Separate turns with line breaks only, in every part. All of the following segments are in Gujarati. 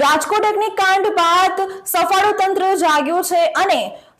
રાજકોટ અગ્નિકાંડ બાદ સફાળું તંત્ર જાગ્યું છે અને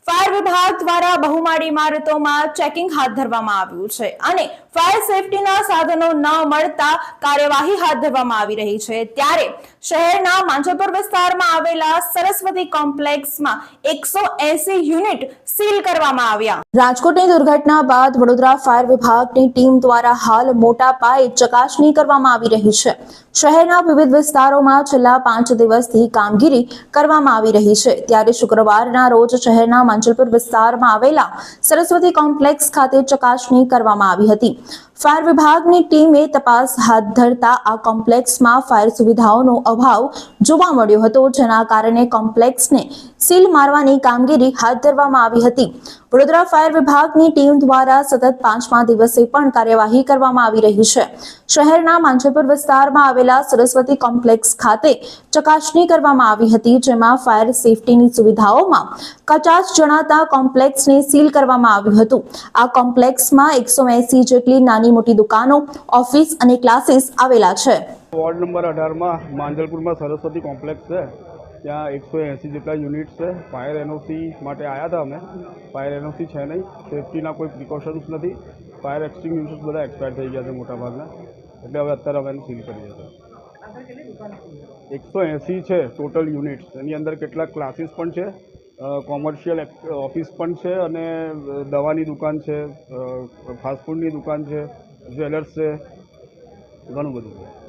ફાયર વિભાગ દ્વારા બહુમાળી ઇમારતોમાં ચેકિંગ હાથ ધરવામાં આવ્યું છે અને ફાયર સેફટીના સાધનો ન મળતા કાર્યવાહી હાથ ધરવામાં આવી રહી છે। ત્યારે શહેરના માંજલપુર વિસ્તારમાં આવેલા સરસ્વતી કોમ્પ્લેક્સમાં 180 યુનિટ સીલ કરવામાં આવ્યા। રાજકોટની દુર્ઘટના બાદ વડોદરા ફાયર વિભાગની ટીમ દ્વારા હાલ મોટા પાયે ચકાસણી કરવામાં આવી રહી છે। શહેરના વિવિધ વિસ્તારોમાં છેલ્લા 5 દિવસથી કામગીરી કરવામાં આવી રહી છે। ત્યારે શુક્રવારના રોજ શહેરના માંજલપુર વિસ્તારમાં આવેલા સરસ્વતી કોમ્પ્લેક્સ ખાતે ચકાસણી કરવામાં આવી હતી। ફાયર વિભાગની ટીમે તપાસ હાથ ધરતા આ કોમ્પ્લેક્સમાં ફાયર સુવિધાઓનો અભાવ જોવા મળ્યો હતો, જેના કારણે કોમ્પ્લેક્સને સીલ મારવાની કામગીરી હાથ ધરવામાં આવી હતી। વડોદરા ફાયર વિભાગની ટીમ દ્વારા સતત 5મા દિવસે પણ કાર્યવાહી કરવામાં આવી રહી છે। શહેરના માંજલપુર વિસ્તારમાં આવેલા સરસ્વતી કોમ્પ્લેક્સ ખાતે ચકાસણી કરવામાં આવી હતી, જેમાં ફાયર સેફટીની સુવિધાઓમાં કચાશ જણાતા કોમ્પ્લેક્સને સીલ કરવામાં આવ્યું હતું। આ કોમ્પ્લેક્સમાં 180 જેટલી નાની મોટી દુકાનો, ઓફિસ અને ક્લાસીસ આવેલા છે।
વોર્ડ નંબર 18 માં માંજલપુરમાં સરસ્વતી કોમ્પ્લેક્સ છે, ત્યાં 180 જેટલા યુનિટ છે। ફાયર એનઓસી માટે આવ્યા હતા અમે। ફાયર એનઓસી છે નહીં, સેફટીના કોઈ પ્રિકોશન્સ નથી। ફાયર એક્સટિંગ્યુશર્સ બધા એક્સપાયર થઈ ગયા છે મોટાભાગના, એટલે હવે અત્યારે અમે સીલ કરીએ છીએ। 180 છે ટોટલ યુનિટ્સ, એની અંદર કેટલાક ક્લાસીસ પણ છે, કોમર્શિયલ ઓફિસ પણ છે અને દવાની દુકાન છે, ફાસ્ટફૂડની દુકાન છે, જ્વેલર્સ છે, ઘણું બધું છે।